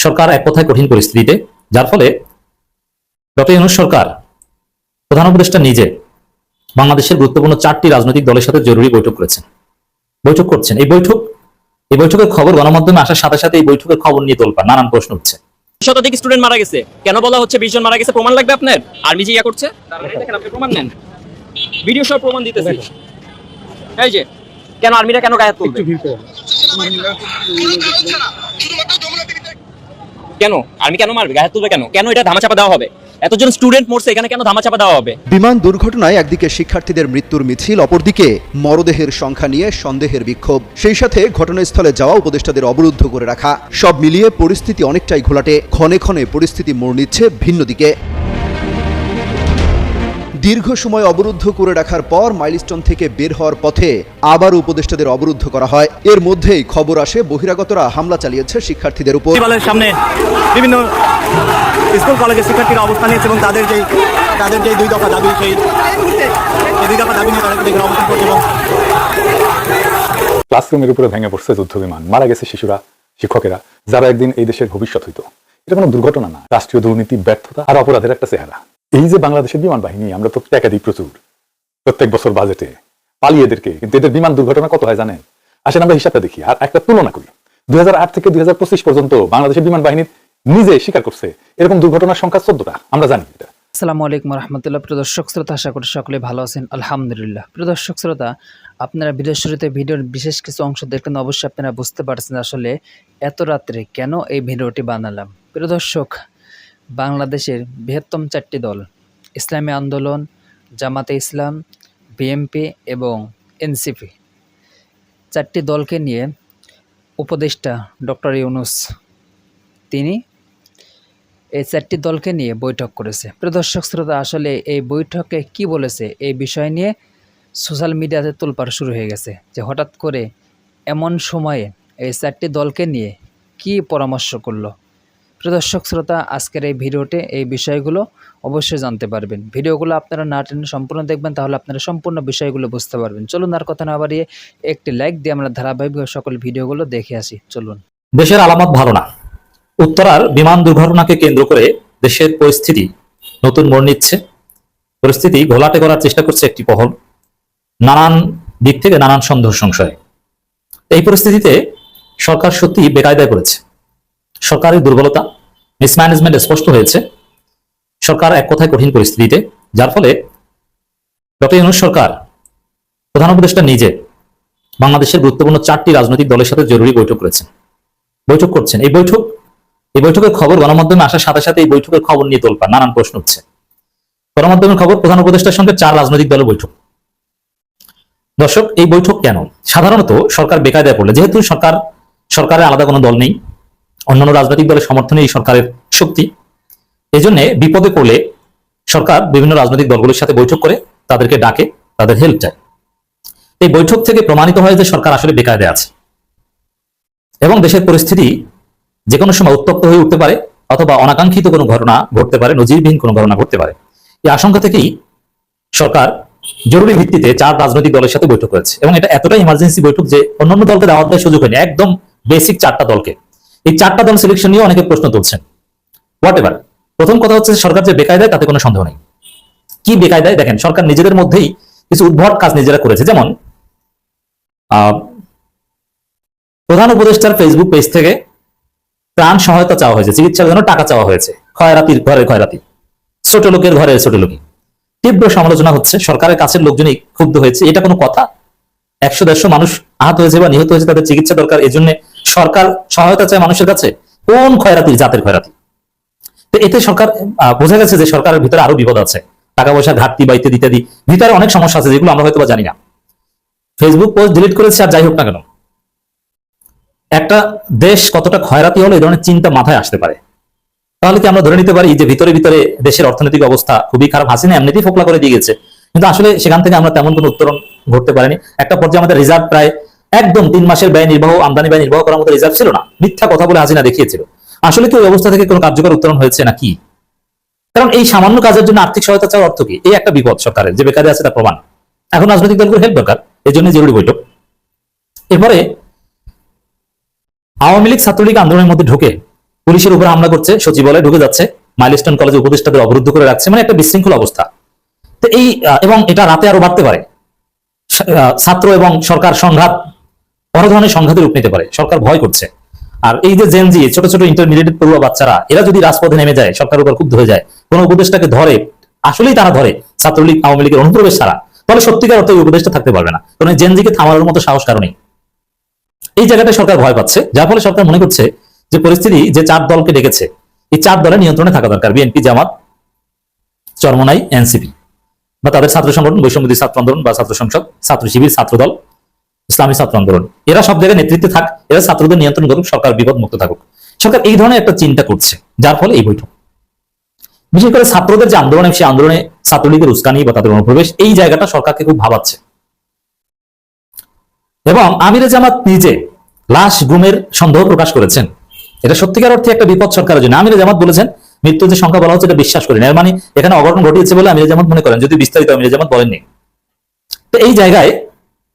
সরকার এক কথায় কঠিন পরিস্থিতিতে, যার ফলে ডক্টর ইউনূস সরকার প্রধান উপদেষ্টা নিজে বাংলাদেশের গুরুত্বপূর্ণ 4টি রাজনৈতিক দলের সাথে জরুরি বৈঠক করছেন। এই বৈঠকের খবর গণমাধ্যমে আসার সাথে সাথে এই বৈঠকের খবর নিয়ে তোলপাড়, নানান প্রশ্ন উঠছে। শতাধিক স্টুডেন্ট মারা গেছে, কেন বলা হচ্ছে 20 জন মারা গেছে? প্রমাণ লাগবে আপনার? আর্মি যে করছে, দেখেন আপনি প্রমাণ নেন, ভিডিও সহ প্রমাণ দিতেছি। এই যে কেন আর্মিরা কেন গায়ে হাত তুলবে? কেন আর্মি কেন মারবে, গায়ে হাত তুলবে কেন? কেন এটা ধামাচাপা দেওয়া হবে? এতজন স্টুডেন্ট মরছে, এখানে কেন ধামাচাপা দেওয়া হবে? বিমান দুর্ঘটনায় একদিকে শিক্ষার্থীদের মৃত্যুর মিছিল, অপরদিকে মরদেহের সংখ্যা নিয়ে সন্দেহের বিক্ষোভ, সেই সাথে ঘটনাস্থলে যাওয়া উপদেষ্টাদের অবরুদ্ধ করে রাখা, সব মিলিয়ে পরিস্থিতি অনেকটাই ঘোলাটে। ক্ষণে ক্ষণে পরিস্থিতি মোড় নিচ্ছে ভিন্ন দিকে। দীর্ঘ সময় অবরুদ্ধ করে রাখার পর মাইলস্টোন থেকে বের হওয়ার পথে আবার উপদেষ্টাদের অবরুদ্ধ করা হয়। এর মধ্যেই খবর আসে বহিরাগতরা হামলা চালিয়েছে শিক্ষার্থীদের উপর। সামনে বিভিন্ন স্কুল কলেজের শিক্ষার্থীরা অবস্থান নিয়েছে এবং তাদের যে 2 দফা দাবি, সেই 2 দফা দাবি নিয়ে তারা অবস্থান করছে। ক্লাসরুমের উপরে ভেঙে পড়ছে যুদ্ধ বিমান, মারা গেছে শিশুরা, শিক্ষকেরা, যারা একদিন এই দেশের ভবিষ্যৎ হইতো। এটা কোনো দুর্ঘটনা না, রাষ্ট্রীয় দুর্নীতি, ব্যর্থতা আর অপরাধের একটা চেহারা। এই যে বাংলাদেশের বিমান বাহিনী, আমরা তো টাকা দিই প্রচুর প্রত্যেক বছর বাজেটে পালিয়ে এদেরকে, কিন্তু এদের বিমান দুর্ঘটনা কত হয় জানেন? আসেন আমরা হিসাবটা দেখি আর একটা তুলনা করি। 2008 থেকে 2025 পর্যন্ত বাংলাদেশের বিমান বাহিনীর নিজে স্বীকার করছে এরকম দুর্ঘটনার সংখ্যা 14টা। আমরা জানি এটা। আসসালামু আলাইকুম রহমতুল্লাহ। প্রিয় দর্শক শ্রোতা, আশা করি সকলে ভালো আছেন, আলহামদুলিল্লাহ। প্রিয় দর্শক শ্রোতা, আপনারা ভিডিওর শুরুতে ভিডিওর বিশেষ কিছু অংশ দেখলেন, অবশ্যই আপনারা বুঝতে পারছেন আসলে এত রাত্রে কেন এই ভিডিওটি বানালাম। প্রিয় দর্শক, বাংলাদেশের বৃহত্তম 4টি দল, ইসলামী আন্দোলন, জামাতে ইসলাম, বিএনপি এবং এনসিপি, 4টি দলকে নিয়ে উপদেষ্টা ডক্টর ইউনূস তিনি এই 4টি দলকে নিয়ে বৈঠক করেছে। প্রিয় দর্শক শ্রোতা, আসলে এই বৈঠকে কি বলেছে এই বিষয় নিয়ে সোশ্যাল মিডিয়াতে তোলপাড় শুরু হয়ে গেছে, যে হঠাৎ করে এমন সময়ে এই 4টি দলকে নিয়ে কি পরামর্শ করলো। প্রিয় দর্শক শ্রোতা, আজকের এই ভিডিওতে এই বিষয়গুলো অবশ্যই জানতে পারবেন। ভিডিওগুলো আপনারা না টেনে সম্পূর্ণ দেখবেন, তাহলে আপনারা সম্পূর্ণ বিষয়গুলো বুঝতে পারবেন। চলুন আর কথা না বাড়িয়ে একটি লাইক দিয়ে আমরা ধারাবাহিকভাবে সকল ভিডিওগুলো দেখে আসি। চলুন। দেশের আলামত ভালো না। উত্তরার বিমান দুর্ঘটনাকে কেন্দ্র করে দেশের পরিস্থিতি নতুন মোড় নিচ্ছে। পরিস্থিতি ঘোলাটে করার চেষ্টা করছে একটি মহল, নানান দিক থেকে নানান সন্দেহ সংশয়। এই পরিস্থিতিতে সরকার সত্যি বেকায়দায় পড়েছে। সরকারের দুর্বলতা, মিসম্যানেজমেন্ট স্পষ্ট হয়েছে। সরকার এক কথায় কঠিন পরিস্থিতিতে, যার ফলে ডক্টর ইউনূস সরকার প্রধান উপদেষ্টা নিজে বাংলাদেশের গুরুত্বপূর্ণ 4টি রাজনৈতিক দলের সাথে জরুরি বৈঠক করছেন। এই বৈঠকের খবর গণমাধ্যমে আসার সাথে সাথে এই বৈঠকের খবর নিয়ে তোলপাড়, নানান প্রশ্ন উঠছে। গণমাধ্যমের খবর, প্রধান উপদেষ্টার সঙ্গে 4 রাজনৈতিক দলের বৈঠক। দর্শক, এই বৈঠক কেন? সাধারণত সরকার বেকায়দায় পড়লে, যেহেতু সরকারের আলাদা কোনো দল নেই, অন্যান্য রাজনৈতিক দলের সমর্থনে এই সরকারের শক্তি, এই জন্য বিপদে পড়লে সরকার বিভিন্ন রাজনৈতিক দলগুলোর সাথে বৈঠক করে তাদেরকে ডাকে, তাদের হেল্প চায়। এই বৈঠক থেকে প্রমাণিত হয় যে সরকার আসলে বেকায়দায় আছে এবং দেশের পরিস্থিতি যে কোনো সময় উত্তপ্ত হয়ে উঠতে পারে, অথবা অনাকাঙ্ক্ষিত কোনো ঘটনা ঘটতে পারে, নজিরবিহীন কোনো ঘটনা ঘটতে পারে। এই আশঙ্কা থেকেই সরকার জরুরি ভিত্তিতে 4 রাজনৈতিক দলের সাথে বৈঠক করেছে, এবং এটা এতটাই ইমার্জেন্সি বৈঠক যে অন্যান্য দলকে দাওয়াত দেওয়ার সুযোগ হয়নি। একদম বেসিক 4টা দলকে, এই 4টা দল সিলেকশন নিয়ে অনেকে প্রশ্ন তুলছেন। হোয়াটএভার, প্রথম কথা হচ্ছে সরকার যে বেকায়দায় তাতে কোনো সন্দেহ নেই। কি বেকায়দায়? দেখেন, সরকার নিজেদের মধ্যেই কিছু উদ্ভট কাজ নিজেরা করেছে। যেমন প্রধান উপদেষ্টার ফেসবুক পেজ থেকে ত্রাণ সহায়তা চাওয়া হয়েছে, চিকিৎসার জন্য টাকা চাওয়া হয়েছে, খয়রাতির ঘরে খয়রাতি, ছোট লোকের ঘরে ছোট লোকই। তীব্র সমালোচনা হচ্ছে, সরকারের কাছের লোকজনই ক্ষুব্ধ হয়েছে। এটা কোনো কথা? 100-150 মানুষ আহত হয়েছে বা নিহত হয়েছে, তাদের চিকিৎসা দরকার, এই জন্য সরকার সহায়তা চায় মানুষের কাছে? কোন খয়রাতির জাতের খয়রাতি? তো এতে সরকার বোঝা গেছে যে সরকারের ভিতরে আরো বিপদ আছে, টাকা পয়সা ঘাটতি বা ইত্যাদি ভিতরে অনেক সমস্যা আছে যেগুলো আমরা হয়তো বা জানি না। ফেসবুক পোস্ট ডিলিট করেছে, আর যাই হোক না কেন, একটা দেশ কতটা খয়রাতি হলে এই ধরনের চিন্তা মাথায় আসতে পারে? তাহলে কি আমরা ধরে নিতে পারি যে ভিতরে ভিতরে দেশের অর্থনৈতিক অবস্থা খুবই খারাপ? হাসিনা এমনিতেই ফোকলা করে দিয়ে গেছে, কিন্তু আসলে সেখান থেকে আমরা তেমন কোনো উত্তরণ ঘটতে পারিনি। একটা পর্যায়ে আমাদের রিজার্ভ প্রায় একদম 3 মাসের আমদানি ব্যয় নির্বাহ করার মতো রিজার্ভ ছিল না। মিথ্যা কথা বলে হাসিনা দেখিয়েছিল। আসলে কি ওই অবস্থা থেকে কোনো কার্যকর উত্তরণ হয়েছে নাকি? কারণ এই সামান্য কাজের জন্য আর্থিক সহায়তা চাওয়ার অর্থ কি? এই একটা বিপদ সরকারের, যে বেকারে আছে তার প্রমাণ। এখন রাজনৈতিক দলগুলোর হেল্প দরকার, এই জন্য জরুরি বৈঠক। এরপরে আওয়ামী লীগ ছাত্রলীগ আন্দোলনের মধ্যে ঢুকে পুলিশের উপর হামলা করছে, সচিবালয়ে ঢুকে যাচ্ছে, মাইলস্টোন কলেজে উপদেষ্টাদের অবরুদ্ধ করে রাখছে, মানে একটা বিশৃঙ্খল অবস্থা। তো এই এবং এটা রাতে আরো বাড়তে পারে। ছাত্র এবং সরকার সংঘাত বড় ধরনের সংঘাতের রূপ নিতে পারে, সরকার ভয় করছে। আর এই যে জেনজি, ছোট ছোট ইন্টারমিডিয়েট পড়ুয়া বাচ্চারা, এরা যদি রাজপথে নেমে যায়, সরকারের উপর ক্ষুব্ধ হয়ে যায়, কোন উপদেষ্টাকে ধরে, আসলেই তারা ধরে ছাত্রলীগ আওয়ামী লীগের অনুপ্রবেশ ছাড়া, তাহলে সত্যিকার অর্থে উপদেষ্টা থাকতে পারবে না, কারণ জেনজিকে থামানোর মতো সাহস কারণেই। এই জায়গাটা সরকার ভয় পাচ্ছে, যার ফলে সরকার মনে করছে যে পরিস্থিতি, যে 4 দলকে ডেকেছে, এই 4 দলের নিয়ন্ত্রণে থাকা দরকার। বিএনপি, জামাত, চরমোনাই, এনসিপি বা তাদের ছাত্র সংগঠন, বৈষম্যবিরোধী ছাত্র আন্দোলন বা ছাত্র সংসদ, ছাত্র শিবির, ছাত্রদল, ইসলামী ছাত্র আন্দোলন, এরা সব জায়গায় নেতৃত্বে থাক, এরা ছাত্রদের নিয়ন্ত্রণ করুক, সরকার বিপদ মুক্ত থাকুক। সরকার এই ধরনের একটা চিন্তা করছে, যার ফলে এই বৈঠক। বিশেষ করে ছাত্রদের যে আন্দোলন, সেই আন্দোলনে ছাত্রলীগের উস্কানি বা তাদের অনুপ্রবেশ, এই জায়গাটা সরকারকে খুব ভাবাচ্ছে। এবং আমিরে জামাত নিজে লাশ গুমের সন্দেহ প্রকাশ করেছেন। এটা সত্যিকার অর্থে একটা বিপদ সরকারের জন্য। আমিরে জামাত বলেছেন, মৃত্যুর যে সংখ্যা বলা হচ্ছে এটা বিশ্বাস করেন, এর মানে এখানে অঘটন ঘটিয়েছে বলে আমিরে জামাত মনে করেন, যদি বিস্তারিত আমিরে জামাত বলেননি। তো এই জায়গায়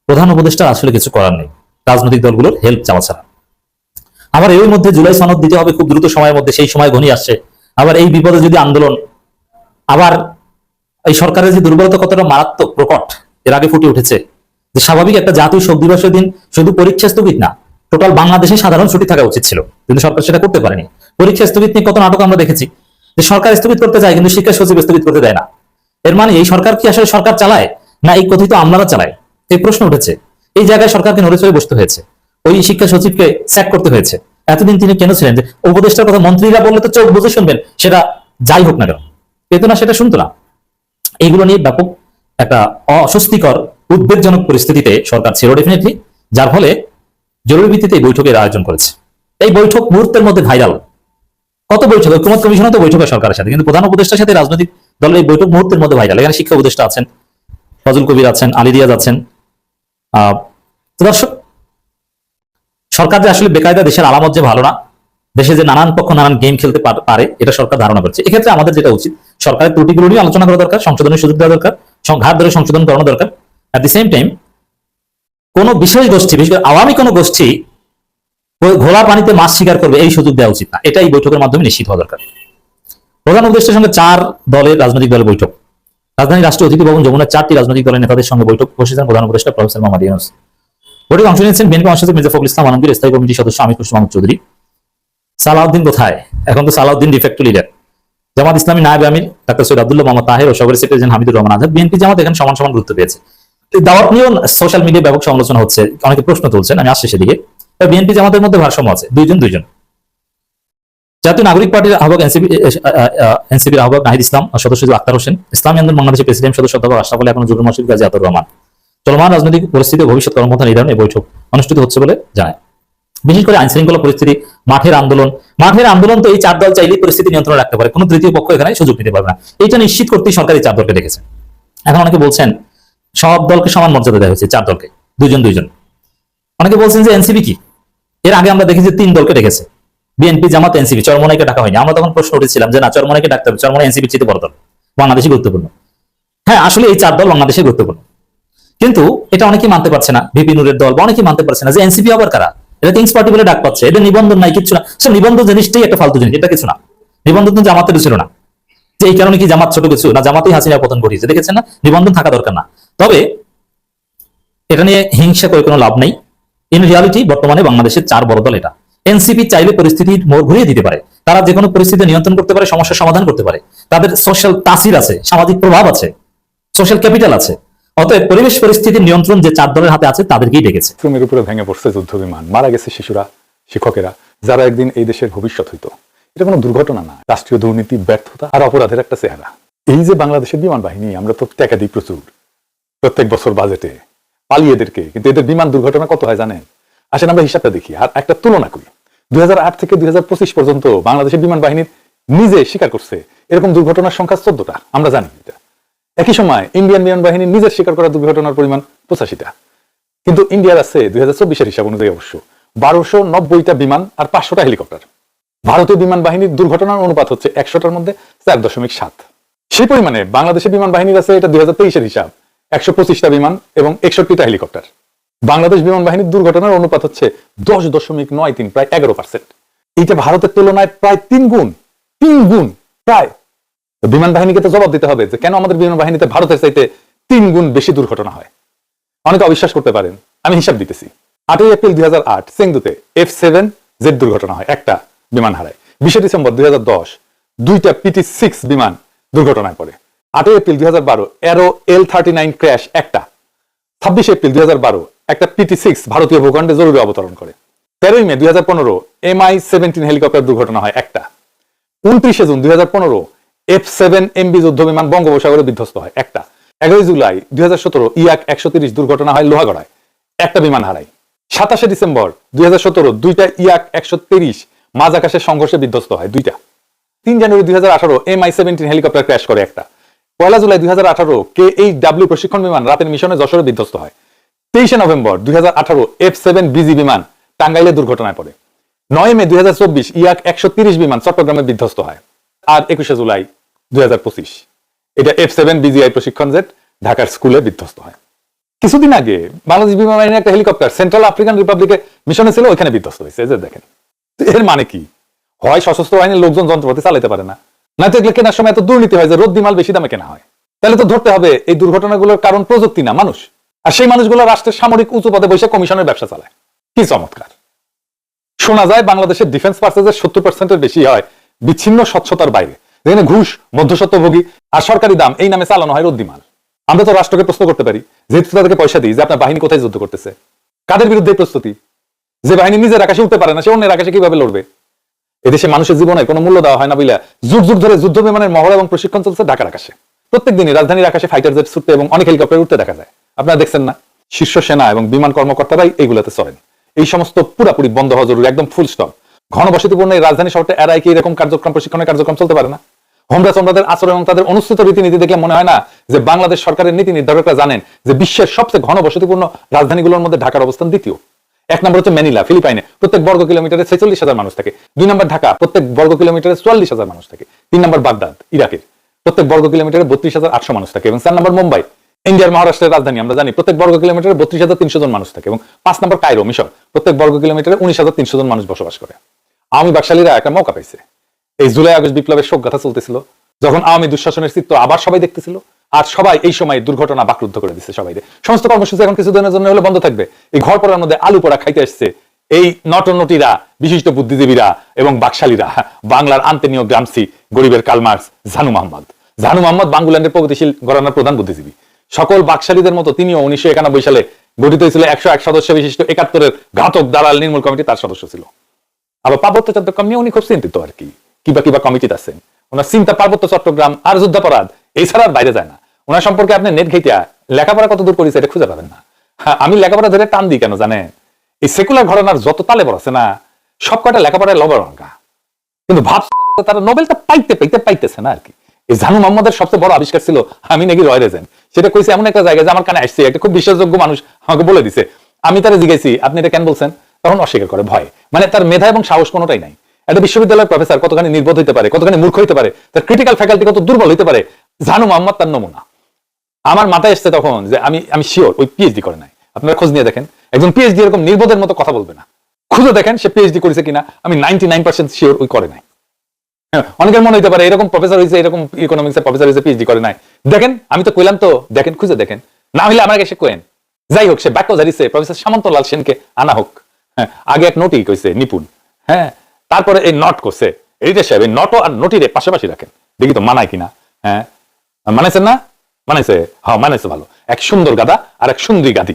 প্রধান উপদেষ্টার আসলে কিছু করার নেই, রাজনৈতিক দলগুলোর হেল্প চাওয়া ছাড়া। আবার এর মধ্যে জুলাই সনদ দিতে হবে খুব দ্রুত সময়ের মধ্যে, সেই সময় ঘনিয়ে আসছে। আবার এই বিপদে যদি আন্দোলন, আবার এই সরকারের যে দুর্বলতা কতটা মারাত্মক প্রকট এর আগে ফুটে উঠেছে, যে স্বাভাবিক একটা জাতীয় শোক দিবসের দিন শুধু পরীক্ষা স্থগিত না, টোটাল বাংলাদেশে সাধারণ ছুটি থাকা উচিত ছিল, কিন্তু সরকার সেটা করতে পারেনি। পরীক্ষা স্থগিত নিয়ে কত নাটক আমরা দেখেছি, যে সরকার স্থগিত করতে চায় কিন্তু শিক্ষা সচিব স্থগিত করতে দেয় না। এর মানে এই সরকার কি আসলে সরকার চালায়, না এই কথিত আমলারা চালায়? এই প্রশ্ন উঠেছে। এই জায়গায় সরকারকে নড়ে চড়ে বসতে হয়েছে, ওই শিক্ষা সচিবকে স্যাক করতে হয়েছে। এতদিন তিনি কেন ছিলেন? যে উপদেষ্টার কথা মন্ত্রীরা বললে তো চোখ বুঝে শুনবেন, সেটা যাই হোক না কেন, কিন্তু না, সেটা শুনতো না। এইগুলো নিয়ে ব্যাপক একটা অস্বস্তিকর, উদ্বেগজনক পরিস্থিতিতে সরকার ছিল ডেফিনেটলি, যার ফলে জরুরি ভিত্তিতে এই বৈঠকের আয়োজন করেছে। এই বৈঠক মুহূর্তের মধ্যে ভাইরাল। কত বৈঠক, ঐক্যমত কমিশনও তো বৈঠক হয় সরকারের সাথে, কিন্তু প্রধান উপদেষ্টার সাথে রাজনৈতিক দলের এই বৈঠক মুহূর্তের মধ্যে ভাইরাল। এখানে শিক্ষা উপদেষ্টা আছেন, ফজল কবির আছেন, আলী রিয়াজ আছেন। তো দর্শক, সরকার যে আসলে বেকায়দা, দেশের আলামত যে ভালো না, দেশে যে নানান পক্ষ নানান গেম খেলতে পারে, এটা সরকার ধারণা করছে। এক্ষেত্রে আমাদের যেটা উচিত, সরকারের ত্রুটিগুলো নিয়ে আলোচনা করা দরকার, সংশোধনের সুযোগ দেওয়া দরকার, ঘাট ধরে সংশোধন করানো দরকার। অ্যাট দি সেম টাইম কোন বিশেষ গোষ্ঠী, বিশেষ করে আওয়ামী কোন গোষ্ঠী ঘোলা পানিতে মাছ শিকার করবে, এই সুযোগ দেওয়া উচিত না। এটা এই বৈঠকের মাধ্যমে নিশ্চিত হওয়া দরকার। প্রধান উপদেষ্টার সঙ্গে 4 দলের রাজনৈতিক দলের বৈঠক। রাজধানী রাষ্ট্রীয় অতিথি ভবন যমুনার 4টি রাজনৈতিক দলের নেতাদের সঙ্গে বৈঠক বসেছেন প্রধান উপদেষ্টা প্রফেসর মোহাম্মদ ইউনূস। বৈঠকে অংশ নিয়েছেন বিএনপি মহাসচিব মির্জা ফখরুল ইসলাম আলমগীর, স্থায়ী কমিটির সদস্য আমির খুরশিদ মাহমুদ চৌধুরী। সালাউদ্দিন কোথায়? এখন তো সালাউদ্দিন ডিফেক্টো লিডার। জামাত ইসলামী নায়েব আমির ডাক্তার সৈয়দ আব্দুল্লাহ মোহাম্মদ তাহের ও সহকারী সেক্রেটারি হামিদুর রহমান আজাদ। বিএনপি জামাত এখানে সমান সমান গুরুত্ব পেয়েছে। দাওয়াত নিয়েও সোশ্যাল মিডিয়ায় ব্যাপক সমালোচনা হচ্ছে, অনেকে প্রশ্ন তুলছেন, আমি আসছি সেদিকে। বিএনপি জামাতের মধ্যে ভারসাম্য আছে, দুইজন। জাতীয় নাগরিক পার্টির আহ্বায়ক এনসিপির আহ্বায়ক নাহিদ ইসলাম, সদস্য আক্তার হোসেন, ইসলামী আন্দোলন বাংলাদেশের প্রেসিডেন্ট সদস্য অধ্যাপক আশরাফ আলী, এখন জুরুল মসজিদ গাজী আতর রহমান। চলমান রাজনৈতিক পরিস্থিতি ও ভবিষ্যৎ কর্মপন্থা নির্ধারণে এই বৈঠক অনুষ্ঠিত হচ্ছে বলে জানায়। বিশেষ করে আইন শৃঙ্খলা পরিস্থিতি, মাঠের আন্দোলন তো এই 4 দল চাইলেই পরিস্থিতি নিয়ন্ত্রণে রাখতে পারে, কোনো তৃতীয় পক্ষ এখানে সুযোগ নিতে পারবে না। এইটা নিশ্চিত করতেই সরকার এই 4 দলকে ডেকেছে। এখন অনেকে বলছেন সব দলকে সমান মর্যাদা দেওয়া হয়েছে, 4 দলকে দুইজন। অনেকে বলছেন যে এনসিপি কি? এর আগে আমরা দেখি যে 3 দলকে ডেকেছে, বিএনপি, জামাত, এনসিপি। চরমোনাইকে ডাকা হয়নি। আমরা তখন প্রশ্ন উঠেছিলাম যে না, চরমোনাইকে ডাকতে হবে, চরমোনাই এনসিপির চেয়ে বড় দল, বাংলাদেশে গুরুত্বপূর্ণ। হ্যাঁ, আসলে এই 4 দল বাংলাদেশে গুরুত্বপূর্ণ, কিন্তু এটা অনেকেই মানতে পারছে না। ভিপি নুরের দল বা অনেকেই মানতে পারছে না যে এনসিপি আবার কারা, এটা কিংস পার্টি বলে ডাক পাচ্ছে, এদের নিবন্ধন নাই, কিছু না। সে নিবন্ধন জিনিসটাই একটা ফালতু জিনিস, এটা কিছু না। নিবন্ধন তো জামাতের ছিল না, যে এই কারণে কি জামাত ছোট কিছু না, জামাতেই হাসিনার পতন ঘটিয়েছে, দেখেছেন না? নিবন্ধন থাকা দরকার না। তবে এটা নিয়ে হিংসা করে কোনো লাভ নেই। ইন রিয়ালিটি বর্তমানে বাংলাদেশের 4 বড় দল এটা। এনসিপি চাইলে পরিস্থিতির মোড় ঘুরিয়ে দিতে পারে, তারা যে কোনো পরিস্থিতি নিয়ন্ত্রণ করতে পারে, সমস্যার সমাধান করতে পারে, তাদের সোশ্যাল তাসির আছে, সামাজিক প্রভাব আছে, সোশ্যাল ক্যাপিটাল আছে। অতএব পরিবেশ পরিস্থিতির নিয়ন্ত্রণ যে 4 দলের হাতে আছে, তাদেরকেই ডেকেছে। শ্রমের উপরে ভেঙে পড়ছে যুদ্ধ বিমান, মারা গেছে শিশুরা, শিক্ষকেরা, যারা একদিন এই দেশের ভবিষ্যৎ হইতো। এটা কোনো দুর্ঘটনা না, রাষ্ট্রীয় দুর্নীতি, ব্যর্থতা আর অপরাধের একটা চেহারা। এই যে বাংলাদেশের বিমান বাহিনী, আমরা তো টাকা দিই প্রচুর প্রত্যেক বছর বাজেটে পালিয়ে এদেরকে, কিন্তু এদের বিমান দুর্ঘটনা কত হয় জানেন? আসেন আমরা হিসাবটা দেখি আর একটা তুলনা করি। 2008 থেকে 2025 পর্যন্ত বাংলাদেশের বিমান বাহিনীর নিজে স্বীকার করছে এরকম দুর্ঘটনার সংখ্যা 14টা, আমরা জানি এটা। একই সময় ইন্ডিয়ান বিমান বাহিনী নিজের স্বীকার করা দুর্ঘটনার পরিমাণ 85টা, কিন্তু ইন্ডিয়ার আছে 2024-এর হিসাব অনুযায়ী অবশ্য 1290টা বিমান আর 500টা হেলিকপ্টার। ভারতীয় বিমান বাহিনীর দুর্ঘটনার অনুপাত হচ্ছে 100টার মধ্যে 4.7। সেই পরিমাণে বাংলাদেশের বিমান বাহিনীর আছে, এটা 2023-এর হিসাব, 125টা বিমান এবং 61টা হেলিকপ্টার। বাংলাদেশ বিমান বাহিনীর দুর্ঘটনার অনুপাত হচ্ছে 10.93, প্রায় 11%। এইটা ভারতের তুলনায় প্রায় 3 গুণ প্রায়। তো বিমান বাহিনীকে তো জবাব দিতে হবে যে কেন আমাদের বিমান বাহিনীতে ভারতের চাইতে 3 গুণ বেশি দুর্ঘটনা হয়। অনেকে অবিশ্বাস করতে পারেন, আমি হিসাব দিতেছি। 8 এপ্রিল 2008 চেংদুতে F7Z দুর্ঘটনা হয়, একটা বিমান হারায়। 20 ডিসেম্বর 2010 2টা PT-6 বিমান দুর্ঘটনায় পড়ে। 8 এপ্রিল 2012 এরো L-39 ক্র্যাশ একটা। 26 এপ্রিল 2012 একটা PT-6 ভারতীয় ভূখণ্ডে জরুরি অবতরণ করে। 13 মে 2015 MI-17 হেলিকপ্টার দুর্ঘটনা হয় একটা। 29 জুন 2015 F7MB যুদ্ধ বিমান বঙ্গোপসাগরে বিধ্বস্ত হয় একটা। 11 জুলাই 2017 ইয়াক 130 দুর্ঘটনা হয় লোহাগড়ায়, একটা বিমান হারায়। 27 ডিসেম্বর 2017 দুইটা ইয়াক 130 মাঝ আকাশের সংঘর্ষে বিধ্বস্ত হয় দুইটা। 3 জানুয়ারি 2018 MI-17 হেলিকপ্টার ক্র্যাশ করে একটা। 1 জুলাই 2018 KHW প্রশিক্ষণ বিমান রাতের মিশনে যশোরে বিধ্বস্ত হয়। 23 নভেম্বর 2018 F7BG বিমান টাঙ্গাইলে দুর্ঘটনায় পড়ে। 9 মে 2024 ইয়াক 130 বিমান চট্টগ্রামে বিধ্বস্ত হয়। আর 21 জুলাই 2025 এটা F7BGI প্রশিক্ষণ জেট ঢাকার স্কুলে বিধ্বস্ত হয়। কিছুদিন আগে বাংলাদেশ বিমান বাহিনীর একটা হেলিকপ্টার সেন্ট্রাল আফ্রিকান রিপাবলিকে মিশনে ছিল, ওইখানে বিধ্বস্ত হয়েছে। যে দেখেন, এর মানে কি? হয় সশস্ত্র বাহিনীর লোকজন যন্ত্রপাতি চালাতে পারে না, না তো এগুলো কেনার সময় এত দুর্নীতি হয় যে রদ্দি মাল বেশি দামে কেনা হয়। তাহলে তো ধরতে হবে এই দুর্ঘটনাগুলোর কারণ প্রযুক্তি না, মানুষ। আর সেই মানুষগুলো রাষ্ট্রের সামরিক উঁচু পদে বসে কমিশনের ব্যবসা চালায়। কি চমৎকার! শোনা যায় বাংলাদেশের ডিফেন্স পার্সেসের 70% বেশি হয় বিচ্ছিন্ন স্বচ্ছতার বাইরে, যেখানে ঘুষ, মধ্যস্বত্বভোগী আর সরকারি দাম এই নামে চালানো হয় রদ্দিমাল। আমরা তো রাষ্ট্রকে প্রশ্ন করতে পারি, যেহেতু তাদেরকে পয়সা দিই, যে আপনার বাহিনী কোথায় যুদ্ধ করতেছে, কাদের বিরুদ্ধে প্রস্তুতি? যে বাহিনী নিজের আকাশে উঠতে পারে না, সে অন্যের আকাশে কিভাবে লড়বে? এদেশে মানুষের জীবনে কোনো মূল্য দেওয়া হয় না বলে যুগ যুগ ধরে যুদ্ধ বিমানের মহড়া এবং প্রশিক্ষণ চলছে ঢাকার আকাশে। প্রত্যেক দিনই রাজধানীর আকাশে ফাইটার জেট ছুটতে এবং অনেক হেলিকপ্টার উঠতে দেখা যায়। আপনারা দেখছেন না? শীর্ষ সেনা এবং বিমান কর্মকর্তারাই এইগুলোতে চলেন। এই সমস্ত পুরাপুরি বন্ধ হওয়া জরুরি, একদম ফুল স্টপ। ঘনবসতিপূর্ণ এই রাজধানী শহরটা এরাই কি এরকম প্রশিক্ষণের কার্যক্রম চলতে পারে না? হোমরা চমরাদের আচরণ এবং তাদের অনুসৃত রীতিনীতি দেখলে মনে হয় না যে বাংলাদেশ সরকারের নীতি নির্ধারকরা জানেন যে বিশ্বের সবচেয়ে ঘনবসতিপূর্ণ রাজধানীগুলোর মধ্যে ঢাকার অবস্থান দ্বিতীয়। 1 নম্বর হচ্ছে ম্যানিলা, ফিলিপাইনে, প্রত্যেক বর্গ কিলোমিটারে 46,000 মানুষ থাকে। 2 নম্বর ঢাকা, প্রত্যেক বর্গ কিলোমিটারে 44,000 মানুষ থাকে। 3 নম্বর বাগদাদ, ইরাকের, প্রত্যেক বর্গ কিলোমিটারে 32,800 মানুষ থাকে। এবং 4 নম্বর মুম্বাই, ইন্ডিয়ার মহারাষ্ট্রের রাজধানী, আমরা জানি, প্রত্যেক বর্গ কিলোমিটারে 32,300 জন মানুষ থাকে। এবং 5 নম্বর কায়রো, মিশর, প্রত্যেক বর্গ কিলোমিটারে 19,300 জন মানুষ বসবাস করে। আওয়ামী বাকশালীরা একটা মৌকা পাইছে। এই জুলাই আগস্ট বিপ্লবের শোক গাথা চলতেছিল, যখন আওয়ামী দুঃশাসনের চিত্র আবার সবাই দেখতেছিল, আর সবাই এই সময় দুর্ঘটনা বাকরুদ্ধ করে দিচ্ছে সবাই। সমস্ত কর্মসূচি এখন কিছুদিনের জন্য হলে বন্ধ থাকবে। এই ঘর পড়ার মধ্যে আলু পোড়া খাইতে আসছে এই নটনটিরা, বিশিষ্ট বুদ্ধিজীবীরা এবং বাকশালীরা, বাংলার আন্তনীয় গ্রামসি, গরিবের কালমার্স, ঝানু মোহাম্মদ বাঙ্গুল্যান্ডের প্রগতিশীল ঘরানার প্রধান বুদ্ধিজীবী। সকল বাকশালীদের মতো তিনিও 1991 সালে গঠিত হয়েছিল 101 সদস্য বিশিষ্ট 71 ঘাতক দালাল নির্মূল কমিটি, তার সদস্য ছিল। আবার পার্বত্য চট্টগ্রাম নিয়ে উনি খুব চিন্তিত আর কি, কিবা কমিটিতে আছেন। ওনার চিন্তা পার্বত্য চট্টগ্রাম আর যুদ্ধাপরাধ, এছাড়া আর বাইরে যায় না। ওনার সম্পর্কে আপনি নেট ঘেটিয়া লেখাপড়া কত দূর করেছে এটা খুঁজে পাবেন না। আমি লেখাপড়া ধরে টান দিই কেন জানেন? এই সেকুলার ঘটনার যত তালে বড় আছে না, সব কটা লেখাপড়ায় লবরঙ্গা, কিন্তু ভাবছে তারা নোবেলটা পাইতেছে না আর কি। এই ঝানু মোহাম্মদের সবচেয়ে বড় আবিষ্কার ছিল আমি নাকি রয় রেজেন্ট। সেটা কইছে এমন একটা জায়গায় যে আমার কানে আসছে, একটা খুব বিশ্বাসযোগ্য মানুষ আমাকে বলে দিছে। আমি তারা জিজ্ঞাসি আপনি এটা কেন বলছেন, তখন অস্বীকার করে, ভয়। মানে তার মেধা এবং সাহস কোনোটাই নাই। একটা বিশ্ববিদ্যালয়ের প্রফেসর কতখানি নির্বোধ হইতে পারে, কতখানি মূর্খ হইতে পারে, তার ক্রিটিক্যাল ফ্যাকাল্টি কত দুর্বল হইতে পারে, ঝানু মোহাম্মদ তার নমুনা। আমার মাথায় এসছে তখন যে আমি শিওর ওই পিএইচডি করে নাই। আপনারা খোঁজ নিয়ে দেখেন, একজন পিএইচডি এরকম নির্বোধের মতো কথা বলবে না। খুঁজে দেখেন সে পিএইচডি করেছে কিনা, আমি 99% শিওর ওই করে নাই। অনেকের মনে হইতে পারে এরকম প্রফেসর হয়েছে, এরকম ইকোনমিক্সের প্রফেসর হয়েছে, পিএইচডি করে নাই। দেখেন, আমি তো কইলাম তো, দেখেন, খুঁজে দেখেন, না হলে আমার এসে কোয়েন। যাই হোক, সে বাক্য জারিছে প্রফেসর সামন্তলাল সেনকে আনা হোক। হ্যাঁ, আগে এক নোটই কইছে নিপুণ, হ্যাঁ, তারপরে এই নট করছে এডিটর সাহেব। এই নট আর নোটিরে পাশাপাশি রাখেন, দেখি তো মানায় কিনা। হ্যাঁ, মানাইছেন না? মানাইছে, হ্যাঁ মানাইছে, ভালো। এক সুন্দর গাদা আর এক সুন্দরী গাদি।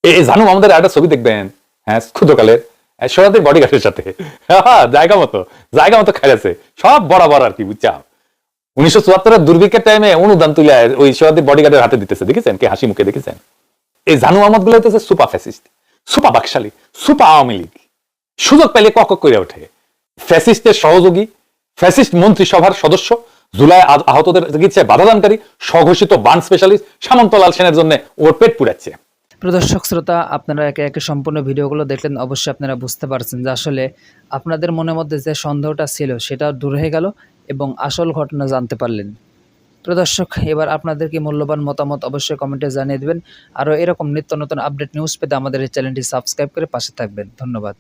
এই জানু আমাদের একটা ছবি দেখবেন, হ্যাঁ, ক্ষুদ্রকালের সোনাদের বডিগার্ডের সাথে জায়গা মতো খাইছে, সব বরাবর আর কি, বুঝছা। 1974 দুর্ভিক্ষের টাইমে অনুদান তুলে ওই সোনাদের বডিগার্ডের হাতে দিতেছে, দেখেছেন? কে হাসি মুখে দেখেছেন? এই জানু আহমদ গুলো হইতেছে সুপা ফ্যাসিস্ট, সুপা বাকশালী, সুপা আওয়ামী লীগ। সুযোগ পেলে কক করে ওঠে। ফ্যাসিস্টের সহযোগী, ফ্যাসিস্ট মন্ত্রিসভার সদস্য, জুলাই আহতদের চিকিৎসায় বাধাদানকারী, স্বঘোষিত বার্ন স্পেশালিস্ট সামন্তলাল সেনের জন্য ওর পেট পুড়াচ্ছে। দর্শক শ্রোতা, আপনারা একে একে সম্পূর্ণ ভিডিওগুলো দেখলেন, অবশ্যই আপনারা বুঝতে পারছেন যে আসলে আপনাদের মনের মধ্যে যে সন্দেহটা ছিল সেটা দূর হয়ে গেল এবং আসল ঘটনা জানতে পারলেন। দর্শক, এবার আপনাদের কি মূল্যবান মতামত অবশ্যই কমেন্টে জানিয়ে দেবেন। আরও এরকম নিত্য নতুন আপডেট নিউজ পেতে আমাদের এই চ্যানেলটি সাবস্ক্রাইব করে পাশে থাকবেন। ধন্যবাদ।